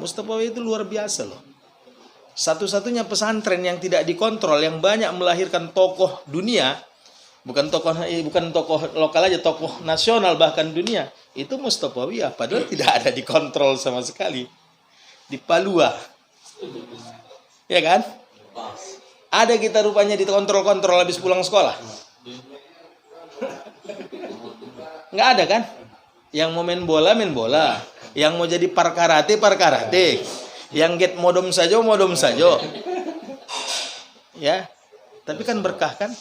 Mustopawi itu luar biasa loh. Satu-satunya pesantren yang tidak dikontrol, yang banyak melahirkan tokoh dunia, bukan tokoh lokal aja, tokoh nasional bahkan dunia, itu Mustopawiyah, padahal tidak ada dikontrol sama sekali. Di Palua. Ya kan? Ada kita rupanya dikontrol-kontrol habis pulang sekolah. Nggak ada kan? Yang mau main bola, main bola. Yang mau jadi parkarate, parkarate. Yang get modom saja. Ya. Tapi kan berkah kan?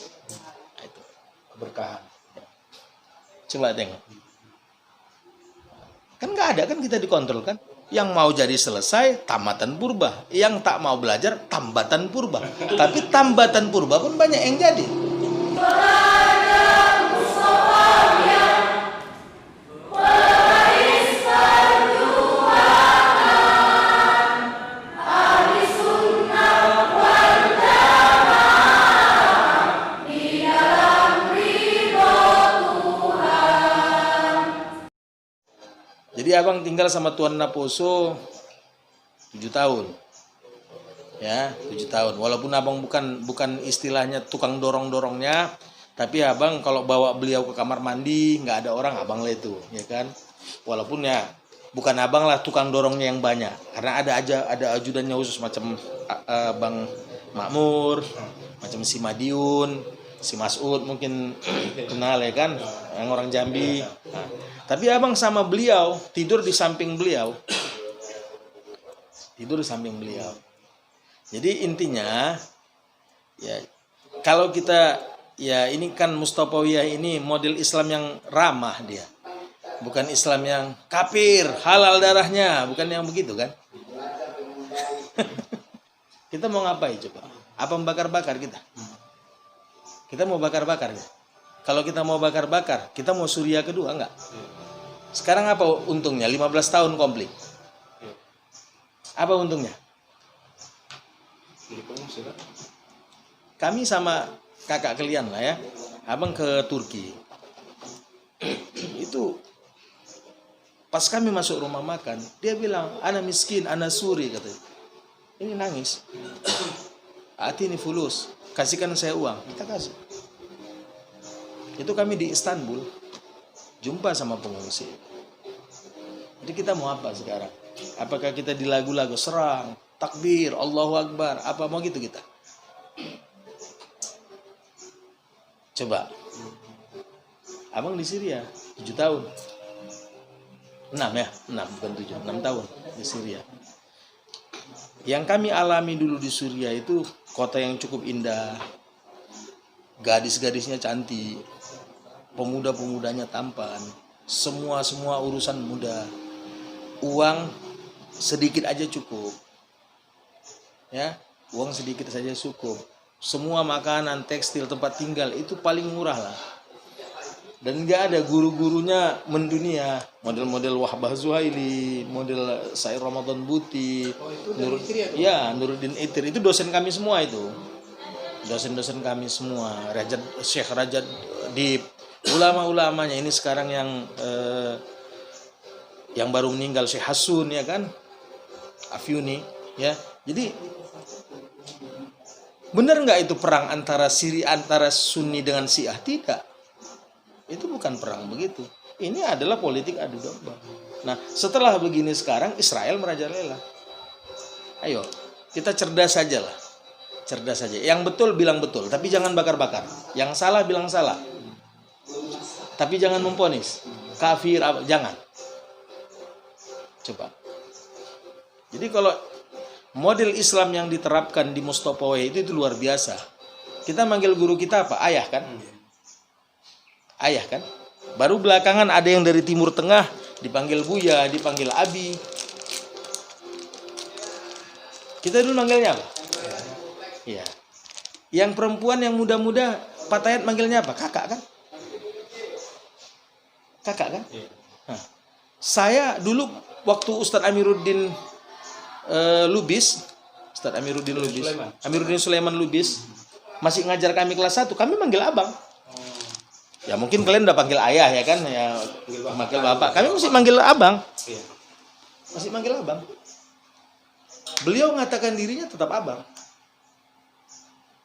Itu. Berkah. Coba tengok. Kan nggak ada kan kita dikontrol kan? Yang mau jadi selesai, tamatan purba. Yang tak mau belajar, tambatan purba. Tapi tambatan purba pun banyak yang jadi. Jadi abang tinggal sama Tuan Naposo 7 tahun. Ya, 7 tahun. Walaupun abang bukan istilahnya tukang dorong-dorongnya, tapi abang kalau bawa beliau ke kamar mandi, nggak ada orang, abang lah itu, ya kan? Walaupun ya bukan abang lah tukang dorongnya yang banyak, karena ada ajudannya khusus macam Bang Makmur, macam si Madiun, si Mas'ud mungkin kenal ya kan, yang orang Jambi. Nah, tapi abang sama beliau tidur di samping beliau. Jadi intinya ya kalau kita ya ini kan Mustopawiyah ini model Islam yang ramah dia. Bukan Islam yang kafir, halal darahnya, bukan yang begitu kan? Kita mau ngapain coba? Apa bakar-bakar kita? Kita mau bakar-bakar ya? Kalau kita mau bakar-bakar, kita mau Surya kedua enggak? Sekarang apa untungnya? 15 tahun komplit. Apa untungnya? Kami sama kakak kalian lah ya. Abang ke Turki. Itu pas kami masuk rumah makan, dia bilang, "Ana miskin, ana suri," katanya. Ini nangis. "Ati ini fulus, kasihkan saya uang." Kita kasih. Itu kami di Istanbul jumpa sama pengungsi. Jadi kita mau apa sekarang? Apakah kita di lagu-lagu serang, takbir, Allahu Akbar, apa mau gitu kita? Coba. Abang di Syria 7 tahun. 6 bukan 7, 6 tahun di Syria. Yang kami alami dulu di Syria itu kota yang cukup indah. Gadis-gadisnya cantik. Pemuda-pemudanya tampan, semua urusan mudah, uang sedikit aja cukup, ya, uang sedikit saja cukup, semua makanan, tekstil, tempat tinggal itu paling murah lah, dan nggak ada guru-gurunya mendunia, model-model Wahbah Zuhaili, model Said Ramadan Buti, Nuruddin Itir, itu dosen kami semua itu, dosen-dosen kami semua, Syekh Rajad Dib. Ulama-ulamanya ini sekarang yang baru meninggal Syekh Hasun ya kan, Afyuni ya. Jadi benar nggak itu perang antara Sunni dengan Syiah? Tidak, itu bukan perang begitu. Ini adalah politik adu domba. Nah setelah begini sekarang Israel merajalela. Ayo kita cerdas saja lah, cerdas saja. Yang betul bilang betul, tapi jangan bakar-bakar. Yang salah bilang salah. Tapi jangan memponis kafir, jangan. Coba. Jadi kalau model Islam yang diterapkan di Mustopawiyah itu luar biasa. Kita manggil guru kita apa? Ayah kan? Ayah kan? Baru belakangan ada yang dari Timur Tengah dipanggil Buya, dipanggil Abi. Kita dulu manggilnya apa? Iya. Yang perempuan yang muda-muda Patayat manggilnya apa? Kakak kan? Kakak kan? Nah, saya dulu waktu Ustadz Amiruddin Lubis, Ustadz Amiruddin Sulaiman Lubis masih ngajar kami kelas 1, kami manggil abang. Ya mungkin kalian udah panggil ayah ya kan, ya manggil bapak. Kami masih manggil abang. Masih manggil abang. Beliau mengatakan dirinya tetap abang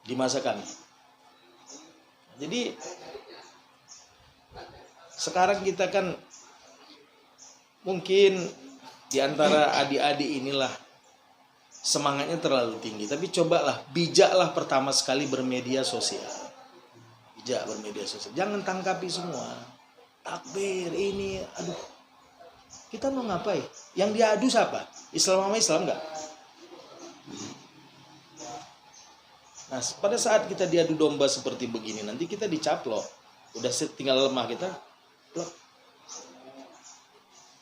di masa kami. Jadi sekarang kita kan mungkin di antara adik-adik inilah semangatnya terlalu tinggi. Tapi cobalah, bijaklah pertama sekali bermedia sosial. Bijak bermedia sosial. Jangan tangkapi semua. Takbir ini, aduh. Kita mau ngapain? Yang diadu siapa? Islam sama Islam enggak? Nah, pada saat kita diadu domba seperti begini, nanti kita dicaplok. Udah tinggal lemah kita, plok.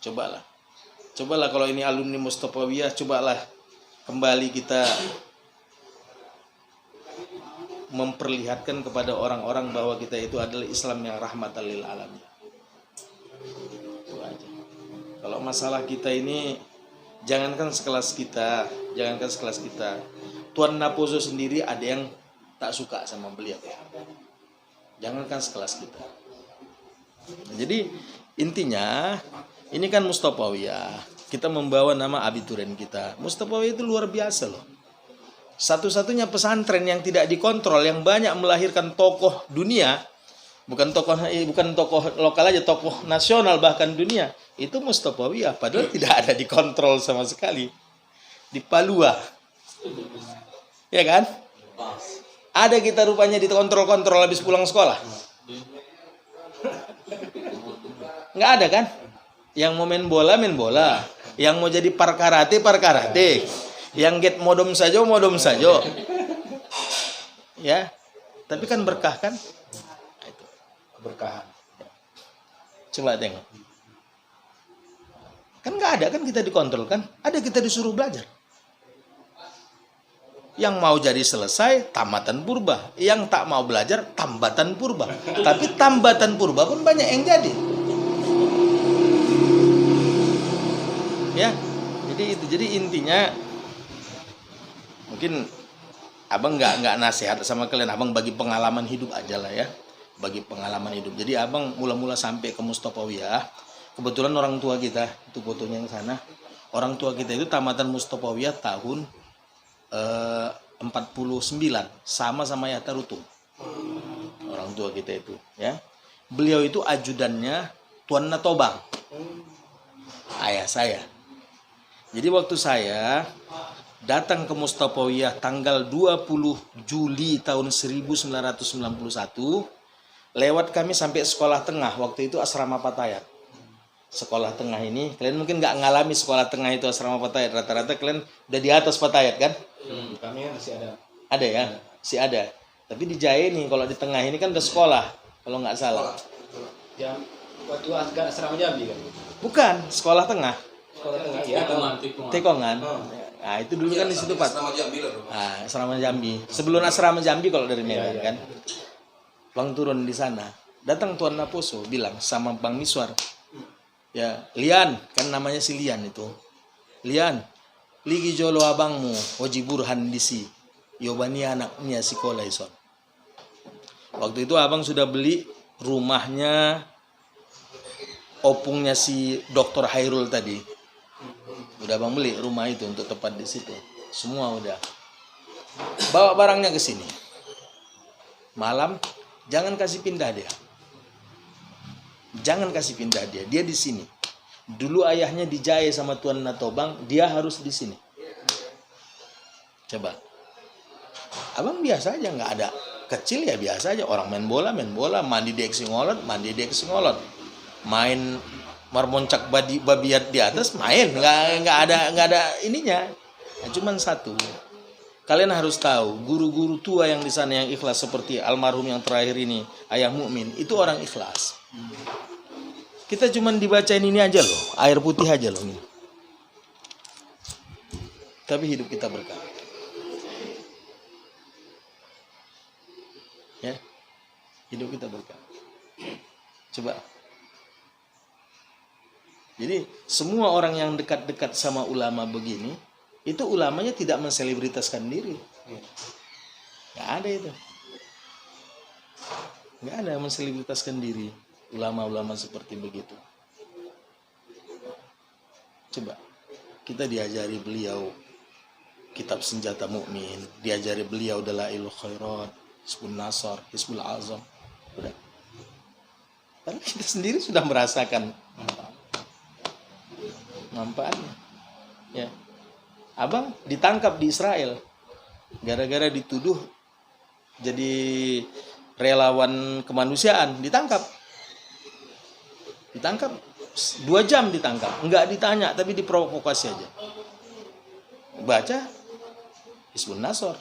Cobalah kalau ini alumni Mustafawiyah, cobalah kembali kita memperlihatkan kepada orang-orang bahwa kita itu adalah Islam yang rahmatan lil alamin. Itu aja. Kalau masalah kita ini, jangankan sekelas kita, Tuan Naposo sendiri ada yang tak suka sama beliau. Jangankan sekelas kita. Nah, jadi intinya ini kan Mustafawiyah. Kita membawa nama abituren kita. Mustafawiyah itu luar biasa loh. Satu-satunya pesantren yang tidak dikontrol, yang banyak melahirkan tokoh dunia, bukan tokoh lokal aja, tokoh nasional bahkan dunia. Itu Mustafawiyah, padahal tidak ada dikontrol sama sekali. Di Palua. Ya kan? Ada kita rupanya dikontrol-kontrol habis pulang sekolah. Nggak ada kan? Yang mau main bola. Yang mau jadi parkarate. Yang get modom saja. Ya. Tapi kan berkah kan? Itu. Berkahan. Coba tengok. Kan nggak ada kan kita dikontrol kan? Ada kita disuruh belajar. Yang mau jadi selesai, tamatan purba. Yang tak mau belajar, tambatan purba. Tapi tambatan purba pun banyak yang jadi. Ya, jadi intinya mungkin abang nggak nasihat sama kalian, abang bagi pengalaman hidup aja lah ya, bagi pengalaman hidup. Jadi abang mula-mula sampai ke Mustafawiyah, kebetulan orang tua kita itu fotonya yang sana, orang tua kita itu tamatan Mustafawiyah tahun 49 sama Yata Rutung. Orang tua kita itu ya. Beliau itu ajudannya Tuan Natobang, ayah saya. Jadi waktu saya datang ke Mustafawiyah tanggal 20 Juli tahun 1991, lewat kami sampai sekolah tengah. Waktu itu asrama Patayat. Sekolah tengah ini, kalian mungkin nggak ngalami sekolah tengah itu asrama Patayat. Rata-rata kalian udah di atas Patayat kan? Kami masih ada. Ada ya? Masih ada. Tapi di Jaya ini, kalau di tengah ini kan udah sekolah. Kalau nggak salah. Jam, waktu asrama Jambi kan? Bukan, sekolah tengah. Sekolah tengah, ya. Tekongan. Nah, itu dulu kan di situ Pak. Nah, asrama Jambi. Sebelum asrama Jambi kalau dari Medan kan. Bang turun di sana. Datang Tuan Naposo bilang sama Bang Miswar. Ya, Lian, kan namanya si Lian itu. Lian, ligi jolo abangmu, Oji Burhan disi. Yobani anaknya si Kolaison. Waktu itu abang sudah beli rumahnya opungnya si Dr. Hairul tadi. Udah abang beli rumah itu untuk tepat di situ. Semua udah. Bawa barangnya ke sini. Malam jangan kasih pindah dia. Jangan kasih pindah dia. Dia di sini. Dulu ayahnya di Jaya sama Tuan Natobang, dia harus di sini. Coba. Abang biasa aja, nggak ada kecil ya biasa aja. Orang main bola, mandi di eksingolot, main marmoncak babiat di atas, main. Nggak ada ininya. Nah, cuman satu. Kalian harus tahu, guru-guru tua yang di sana yang ikhlas seperti almarhum yang terakhir ini, Ayah Mukmin, itu orang ikhlas. Kita cuman dibacain ini aja loh, air putih aja loh ini. Tapi hidup kita berkah. Ya, hidup kita berkah. Coba. Jadi semua orang yang dekat-dekat sama ulama begini, itu ulamanya tidak menselebritaskan diri. Nggak ada itu. Nggak ada menselebritaskan diri. Ulama-ulama seperti begitu. Coba. Kita diajari beliau kitab senjata mukmin, diajari beliau Dalailul Khairat, Hizbun Nasr, Hizbul Azam. Udah. Karena kita sendiri sudah merasakan manfaatnya. Ya. Abang ditangkap di Israel gara-gara dituduh jadi relawan kemanusiaan, ditangkap 2 jam ditangkap, enggak ditanya tapi diprovokasi aja. Baca Hizbun Nasr.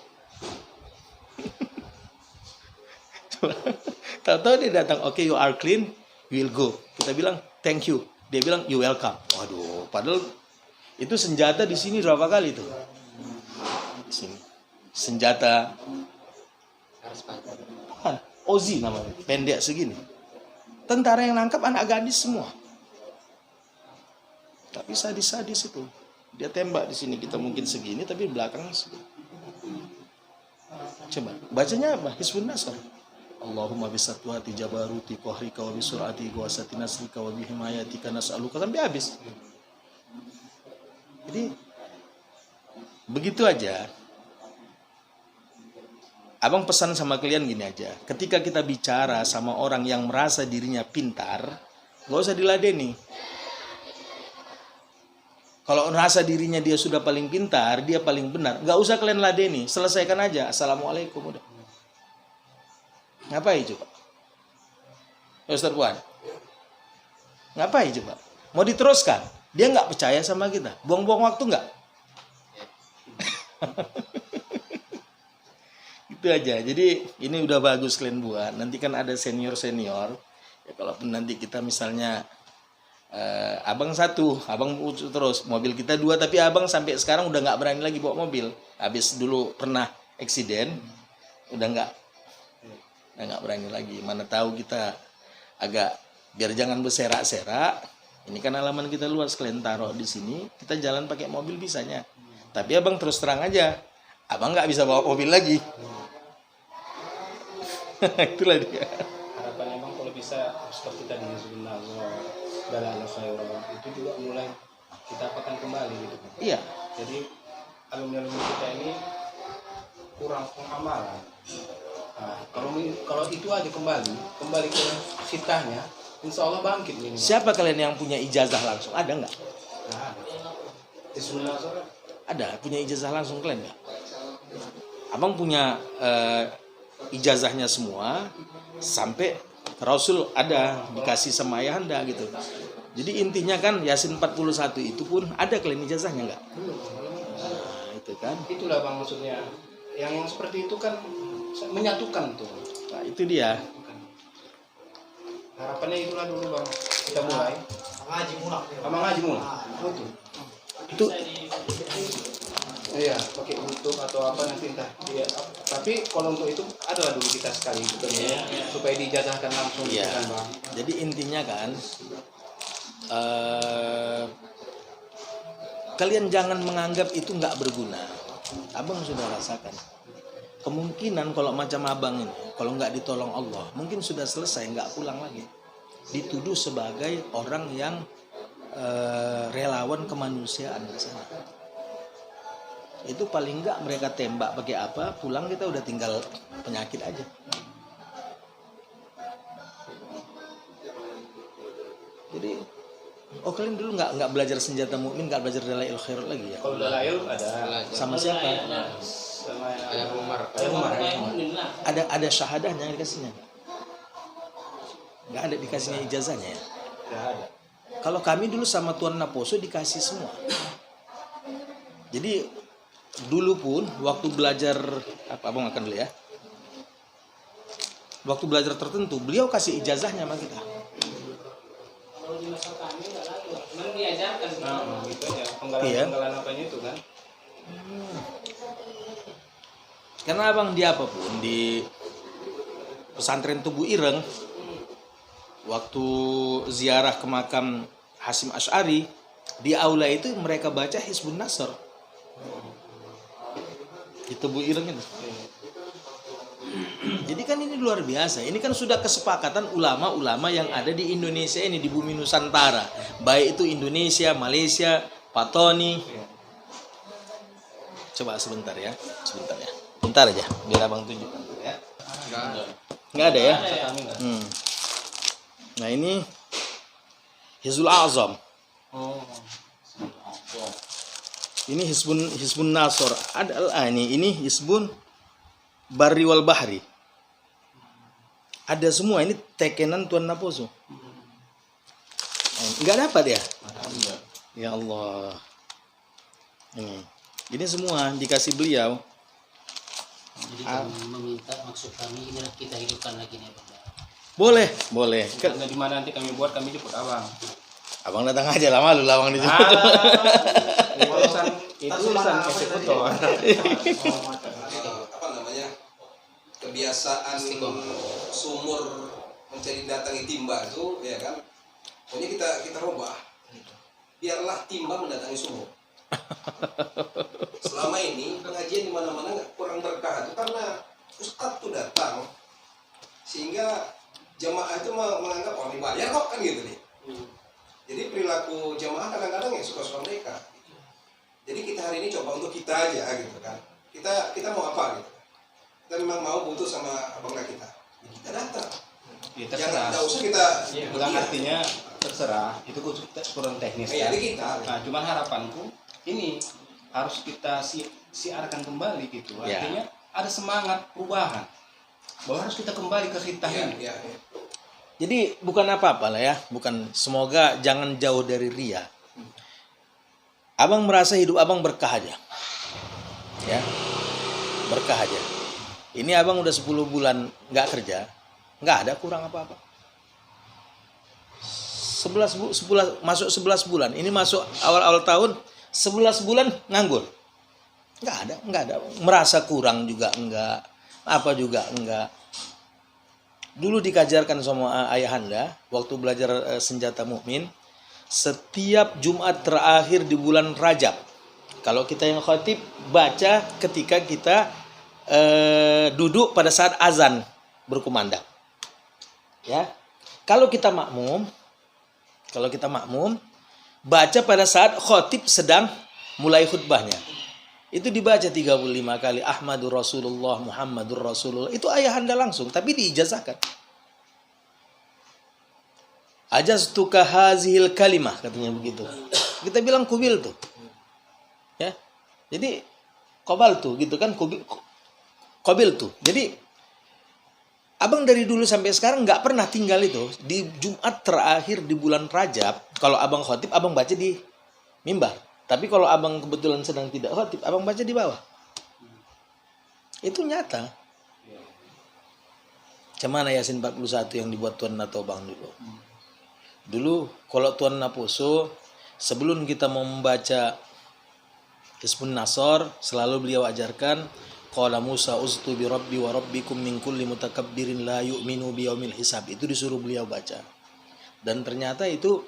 Tahu-tahu dia datang, oke, you are clean, you will go. Kita bilang thank you, dia bilang you welcome. Waduh, padahal itu senjata di sini berapa kali tuh? Sini. Senjata bukan, Ozi namanya, pendek segini. Tentara yang nangkap anak gadis semua. Tapi sadis-sadis itu. Dia tembak di sini, kita mungkin segini tapi belakang segini. Coba bacanya apa? Hizbun Nasr. Allahumma bisatwati jabaruti qahrika wa bisur'ati quwwati nasrika wa bihimayatika nas'aluka, sampai habis. Jadi begitu aja. Abang pesan sama kalian gini aja. Ketika kita bicara sama orang yang merasa dirinya pintar, gak usah diladeni. Kalau merasa dirinya dia sudah paling pintar, dia paling benar, gak usah kalian ladeni. Selesaikan aja. Assalamualaikum, udah. Ngapain coba? Ustaz Puan, ngapain coba? Mau diteruskan? Dia nggak percaya sama kita. Buang-buang waktu nggak? Itu aja. Jadi ini udah bagus kalian buat. Nanti kan ada senior-senior. Ya kalaupun nanti kita misalnya abang 1, abang terus mobil kita 2, tapi abang sampai sekarang udah nggak berani lagi bawa mobil. Habis dulu pernah eksiden, udah nggak berani lagi. Mana tahu kita agak biar jangan berserak-serak. Ini kan halaman kita luas, kalian taruh di sini, kita jalan pakai mobil bisanya. Tapi abang terus terang aja, abang nggak bisa bawa mobil lagi. Itulah dia. Harapan emang kalau bisa seperti tadi sebenarnya Dalailul Khairat itu juga mulai kita apakan kembali gitu kan. Iya. Jadi alumni-alumni kita ini kurang pengamalan. Nah, kalau itu aja kembali ke sitahnya, insya Allah bangkit ini. Siapa kalian yang punya ijazah langsung? Ada nggak? Nah, Bismillah. Ada punya ijazah langsung kalian nggak? Abang punya ijazahnya semua sampai Rasul ada dikasih sama ayahanda gitu. Jadi intinya kan Yasin 41 itu pun ada kalian ijazahnya nggak? Nah, itu kan. Itulah bang maksudnya. Yang seperti itu kan menyatukan tuh. Nah, itu dia. Harapannya itulah dulu bang. Kita mulai. Sama ngaji mulai. Betul. Itu Iya, pakai YouTube atau apa nanti entah. Iya. Tapi kalau untuk itu adalah dulu kita sekali gitu ya, supaya dijazahkan langsung iya. kan bang. Jadi intinya kan kalian jangan menganggap itu nggak berguna. Abang sudah rasakan. Kemungkinan kalau macam abang ini, kalau nggak ditolong Allah, mungkin sudah selesai, nggak pulang lagi. Dituduh sebagai orang yang relawan kemanusiaan di sana. Itu paling nggak mereka tembak pakai apa, pulang kita udah tinggal penyakit aja. Jadi, kalian dulu nggak belajar senjata mukmin, nggak belajar Dalailul Khairat lagi ya? Kalau Dalail ada. Sama siapa? Sama ada Umar. Ada syahadahnya yang dikasihnya? Nggak ada dikasihnya ijazahnya ya? Nggak ada. Kalau kami dulu sama Tuan Naposo dikasih semua. Jadi dulu pun waktu belajar abang akan dulu ya. Waktu belajar tertentu beliau kasih ijazahnya sama kita. Kalau di masa kami nggak lalu, cuma diajarkan. Nah, gitu aja. Iya. Penggalan apanya itu kan? Karena abang di apapun di pesantren Tubuh Ireng, waktu ziarah ke makam Hasyim Asy'ari, di aula itu mereka baca Hizbun Nasr. Di Tubuh Ireng itu. Jadi kan ini luar biasa. Ini kan sudah kesepakatan ulama-ulama yang ada di Indonesia ini, di bumi Nusantara. Baik itu Indonesia, Malaysia, Patoni. Coba sebentar ya. Bentar aja, biar abang tunjukkan ya. Nggak ada ya? Kami enggak. Nah ini Hizbul Azam. Oh. Ini Hizbun Nasr. Ada ini Hizbun Barri wal Bahri. Ada semua ini tekenan Tuan Naposo. Enggak dapat ya? Ya Allah. Ini semua dikasih beliau. Jadi kami meminta, maksud kami inilah kita hidupkan lagi nih Bang. Boleh. Karena di mana nanti kami buat, kami jemput abang. Abang datang aja lah, malu lah abang di sini. Urusan eksekutor. Apa namanya, kebiasaan sumur mencari datangi timba itu, ya kan? Pokoknya kita rubah. Biarlah timba mendatangi sumur. Selama ini pengajian di mana-mana nggak kurang berkah itu karena ustadz tuh datang sehingga jamaah itu menganggap oh dibayar kok kan gitu nih. Jadi perilaku jamaah kadang-kadang ya suka-suka mereka. Jadi kita hari ini coba untuk kita aja gitu kan. Kita mau apa gitu. Kita memang mau butuh sama abang kita. Ya kita datang. Ya, Jangan terserah. tidak usah kita Bukan artinya terserah, itu kurang teknis ya, kan. jadi kita. Nah, cuman harapanku ini harus kita siarkan kembali gitu. Ya. Artinya ada semangat perubahan. Bahwa harus kita kembali ke sitah ini. Ya. Jadi bukan apa-apa lah ya, bukan, semoga jangan jauh dari ria. Abang merasa hidup abang berkah aja. Ya. Berkah aja. Ini abang udah 10 bulan nggak kerja, nggak ada kurang apa-apa. 11 bulan. Ini masuk awal-awal tahun 11 bulan nganggur. Nggak ada. Merasa kurang juga enggak. Apa juga enggak. Dulu dikajarkan sama ayahanda waktu belajar senjata mukmin, setiap Jumat terakhir di bulan Rajab. Kalau kita yang khatib baca ketika kita duduk pada saat azan berkumandang. Ya. Kalau kita makmum baca pada saat khatib sedang mulai khutbahnya. Itu dibaca 35 kali Ahmadur Rasulullah, Muhammadur Rasulullah. Itu ayahanda langsung, tapi diijazahkan. Ajaztuka hazihil kalimah, katanya begitu. Kita bilang kubil tuh. Ya. Jadi kobal tuh gitu kan, kobil tuh. Jadi abang dari dulu sampai sekarang nggak pernah tinggal itu di Jumat terakhir di bulan Rajab. Kalau abang khotib, abang baca di mimbar. Tapi kalau abang kebetulan sedang tidak khotib, abang baca di bawah. Itu nyata. Cuman Yasin 41 yang dibuat Tuan Nato Bang dulu. Dulu kalau Tuan Naposo, sebelum kita mau membaca Hizbun Nasr, selalu beliau ajarkan, qala Musa uztu bi rabbi wa rabbikum min kulli mutakabbirin la yu'minu bi yaumil hisab. Itu disuruh beliau baca. Dan ternyata itu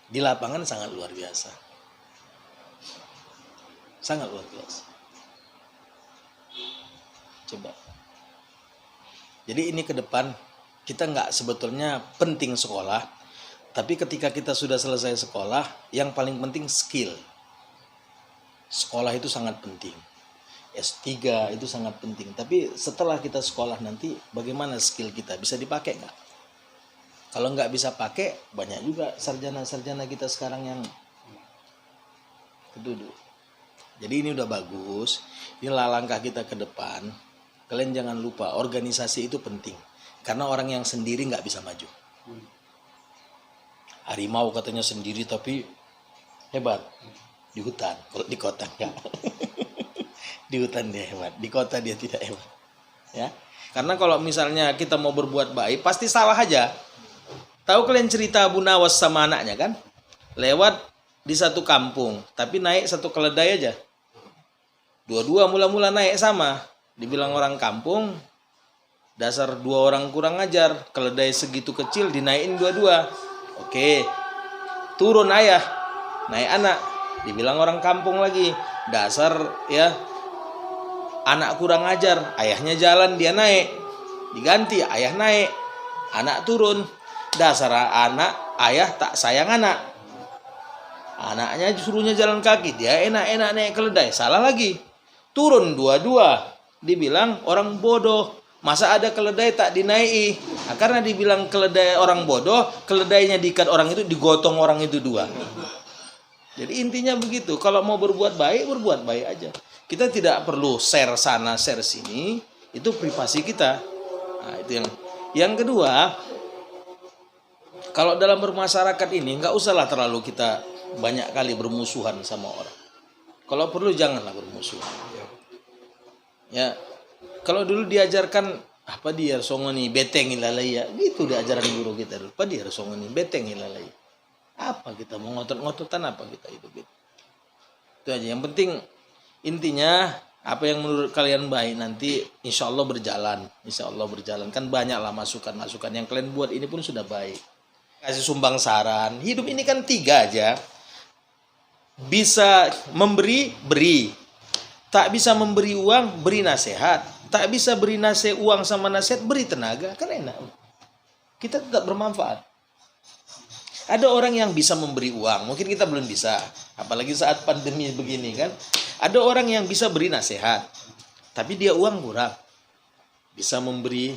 di lapangan sangat luar biasa. Sangat luar biasa. Coba. Jadi ini ke depan kita nggak sebetulnya penting sekolah, tapi ketika kita sudah selesai sekolah, yang paling penting skill. Sekolah itu sangat penting. S3 itu sangat penting. Tapi setelah kita sekolah nanti, bagaimana skill kita? Bisa dipakai nggak? Kalau nggak bisa pakai, banyak juga sarjana-sarjana kita sekarang yang keduduk. Jadi ini udah bagus. Inilah langkah kita ke depan. Kalian jangan lupa, organisasi itu penting. Karena orang yang sendiri nggak bisa maju. Harimau katanya sendiri tapi hebat. Di hutan, kalau di kota enggak. Di hutan dia hebat, di kota dia tidak hebat. Ya. Karena kalau misalnya kita mau berbuat baik, pasti salah aja. Tahu kalian cerita Abu Nawas sama anaknya kan? Lewat di satu kampung, tapi naik satu keledai aja. Dua-dua mula-mula naik sama. Dibilang orang kampung, dasar dua orang kurang ajar. Keledai segitu kecil dinaikin dua-dua. Oke, turun ayah, naik anak. Dibilang orang kampung lagi, dasar ya anak kurang ajar. Ayahnya jalan, dia naik. Diganti, ayah naik, anak turun. Dasar anak, ayah tak sayang anak. Anaknya suruhnya jalan kaki, dia enak-enak naik keledai, salah lagi. Turun dua-dua, dibilang orang bodoh. Masa ada keledai tak dinaiki? Nah, karena dibilang keledai orang bodoh, keledainya diikat orang itu, digotong orang itu dua. Jadi intinya begitu. Kalau mau berbuat baik aja. Kita tidak perlu share sana, share sini. Itu privasi kita. Nah, itu yang kedua. Kalau dalam bermasyarakat ini nggak usahlah terlalu kita banyak kali bermusuhan sama orang. Kalau perlu janganlah bermusuhan. Ya, kalau dulu diajarkan apa dia songoni beteng ilalaya, gitu diajaran guru kita dulu. Apa dia songoni beteng ilalaya. Apa kita mau ngotot-ngototan apa kita itu gitu. Itu aja. Yang penting intinya apa yang menurut kalian baik nanti insya Allah berjalan. Insya Allah berjalan. Kan banyaklah masukan-masukan yang kalian buat ini pun sudah baik. Kasih sumbang saran. Hidup ini kan 3 aja. Bisa memberi, beri. Tak bisa memberi uang, beri nasihat. Tak bisa beri uang sama nasihat, beri tenaga. Kan enak. Kita tetap bermanfaat. Ada orang yang bisa memberi uang, mungkin kita belum bisa. Apalagi saat pandemi begini kan. Ada orang yang bisa beri nasihat, tapi dia uang kurang. Bisa memberi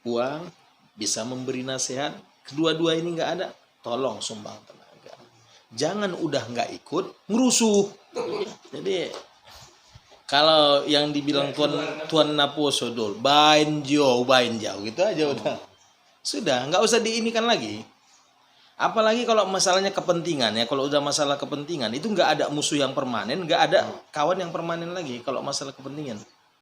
uang, bisa memberi nasihat. Kedua-dua ini nggak ada, tolong sumbang tenaga. Jangan udah nggak ikut, ngerusuh. Jadi kalau yang dibilang tuan napo sodol, bain jauh gitu aja udah. Sudah, nggak usah diinikan lagi. Apalagi kalau masalahnya kepentingan ya, kalau udah masalah kepentingan itu nggak ada musuh yang permanen, nggak ada kawan yang permanen lagi kalau masalah kepentingan.